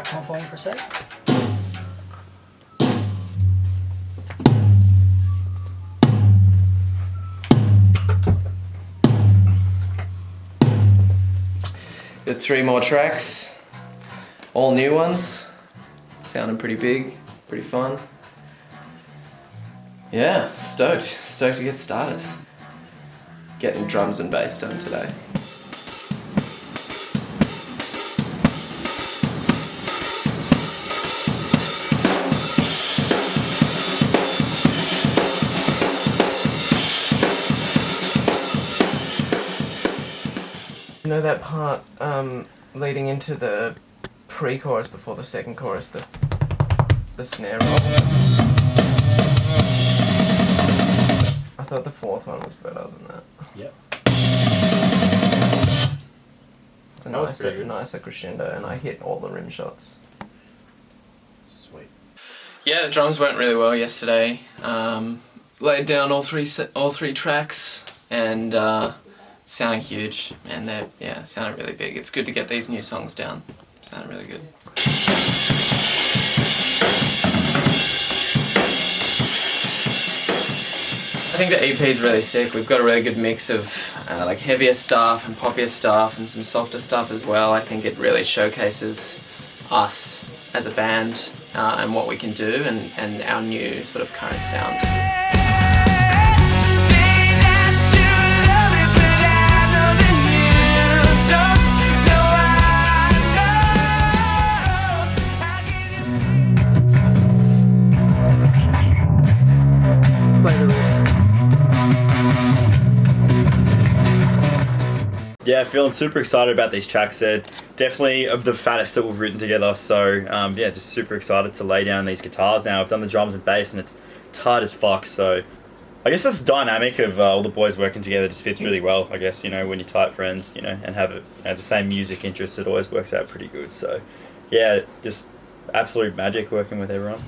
track time for me for a sec. Got 3 more tracks, all new ones, sounding pretty big, pretty fun. Yeah, stoked to get started. Getting drums and bass done today. You know that part leading into the pre-chorus before the second chorus, the snare roll? I thought the fourth one was better than that. Yep. It's a nicer crescendo, and I hit all the rim shots. Sweet. Yeah, the drums went really well yesterday. Laid down all three tracks, and sounding huge, and they're sounding really big. It's good to get these new songs down. Sounding really good. I think the EP is really sick. We've got a really good mix of like heavier stuff and poppier stuff and some softer stuff as well. I think it really showcases us as a band and what we can do and our new sort of current sound. Yeah, feeling super excited about these tracks. They're definitely of the fattest that we've written together. So yeah, just super excited to lay down these guitars now. I've done the drums and bass and it's tight as fuck. So I guess this dynamic of all the boys working together just fits really well. I guess, you know, when you're tight friends, you know, and have the same music interests, it always works out pretty good. So yeah, just absolute magic working with everyone.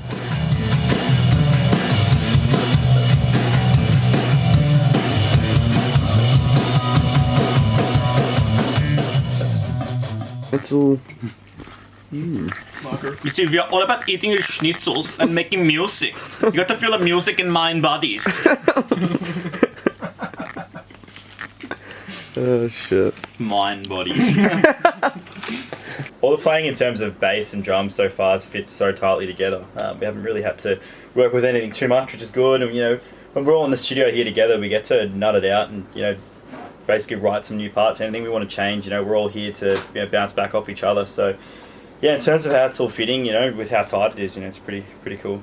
That's all. You see, we are all about eating your schnitzels and making music. You got to feel the music in mind bodies. Oh shit. Mind bodies. All the playing in terms of bass and drums so far fits so tightly together. We haven't really had to work with anything too much, which is good. And you know, when we're all in the studio here together, we get to nut it out and, you know, basically write some new parts. Anything we want to change, you know, we're all here to, you know, bounce back off each other. So yeah, in terms of how it's all fitting, you know, with how tight it is, you know, it's pretty cool.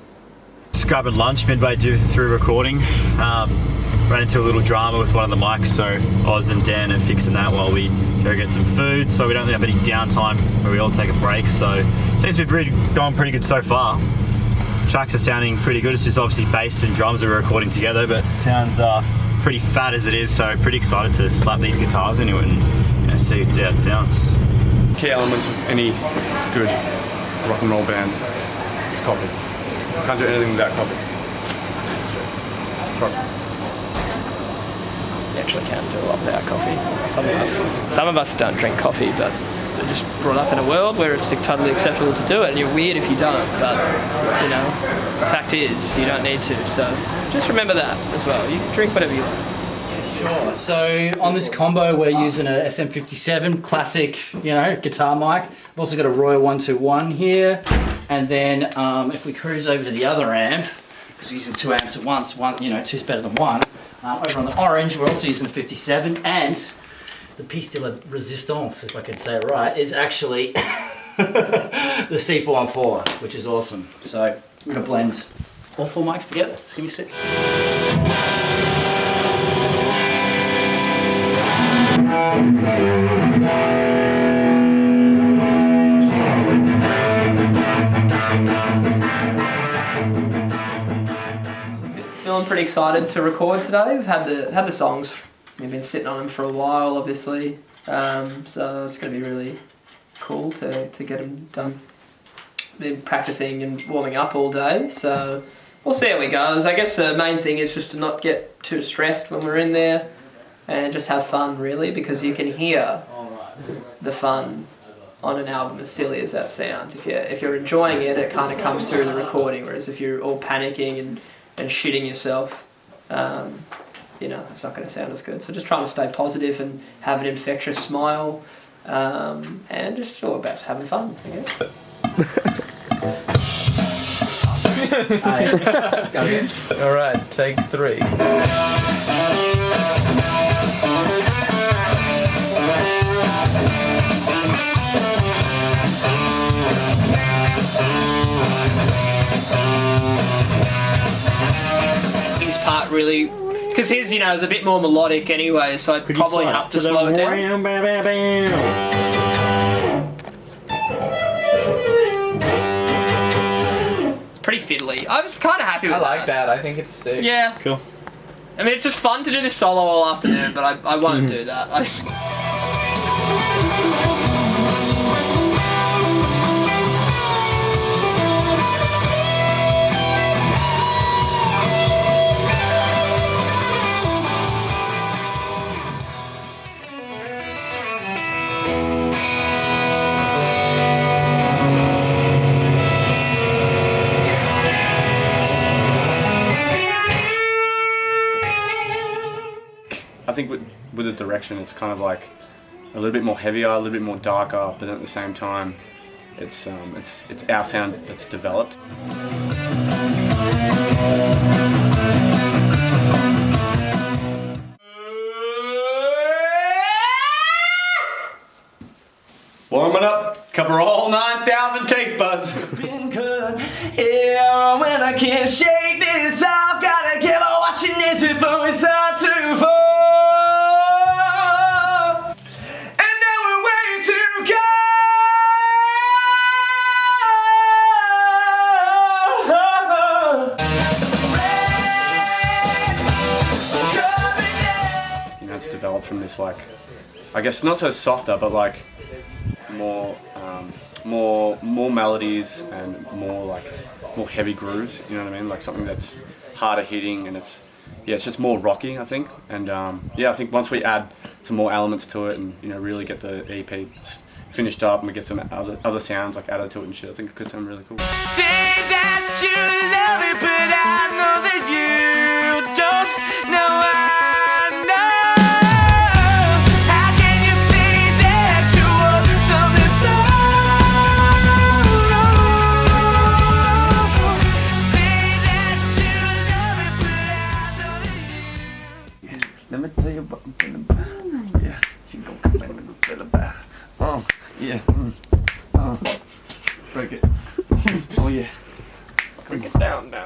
Just grabbing lunch midway through recording. Ran into a little drama with one of the mics, so Oz and Dan are fixing that while we go get some food, so we don't have any downtime where we all take a break. So seems to be going pretty good so far. Tracks are sounding pretty good. It's just obviously bass and drums that we're recording together, but it sounds pretty fat as it is, so pretty excited to slap these guitars into it and, you know, see how it sounds. Key element of any good rock and roll band is coffee. You can't do anything without coffee. Trust me. You actually can do a lot without coffee. Some of us don't drink coffee, but they're just brought up in a world where it's totally acceptable to do it, and you're weird if you don't, but, you know, the fact is, you don't need to, so just remember that as well. You can drink whatever you want. Sure. So on this combo, we're using a SM57 classic, you know, guitar mic. I've also got a Royal 121 here, and then if we cruise over to the other amp, because we're using 2 amps at once, one, you know, two's better than one. Over on the orange, we're also using a 57, and the piece de la resistance, if I can say it right, is actually the C414, which is awesome. So I'm going to blend all 4 mics together. It's going to be sick. Feeling pretty excited to record today. We've had the songs. We've been sitting on them for a while, obviously. So it's going to be really cool to get them done. Been practicing and warming up all day, so we'll see how it goes. I guess the main thing is just to not get too stressed when we're in there and just have fun, really, because you can hear the fun on an album, as silly as that sounds. If you're enjoying it, it kind of comes through the recording. Whereas if you're all panicking and shitting yourself, you know, it's not going to sound as good. So just trying to stay positive and have an infectious smile, and just all about just having fun, I guess. Go again. All right, take 3. His part really, because his, you know, is a bit more melodic anyway, so I'd probably have to slow it down. It's pretty fiddly. I was kind of happy with I that. like that. I think it's sick. Yeah. Cool. I mean, it's just fun to do this solo all afternoon, but I won't do that. I think with the direction, it's kind of like a little bit more heavier, a little bit more darker, but at the same time, it's our sound that's developed. Warming up, cover all 9,000 taste buds. Been good here when I can't shake this off. Gotta keep on watching this before we start to fall. And now we're way to go. You know, it's developed from this, like, I guess not so softer, but like more melodies and more heavy grooves. You know what I mean? Like something that's harder hitting, and it's just more rocky, I think. And I think once we add some more elements to it, and you know, really get the EP finished up, and we get some other sounds like added to it and shit, I think it could sound really cool. Say that you love it, but I know that you don't know. I know. How can you say that you want something so wrong? Say that you love it, but I know that you. Let me tell you what I'm feeling bad. Yeah, she gon' come back and feel bad. Oh, yeah. Oh, break it. Oh, yeah. Break it down now.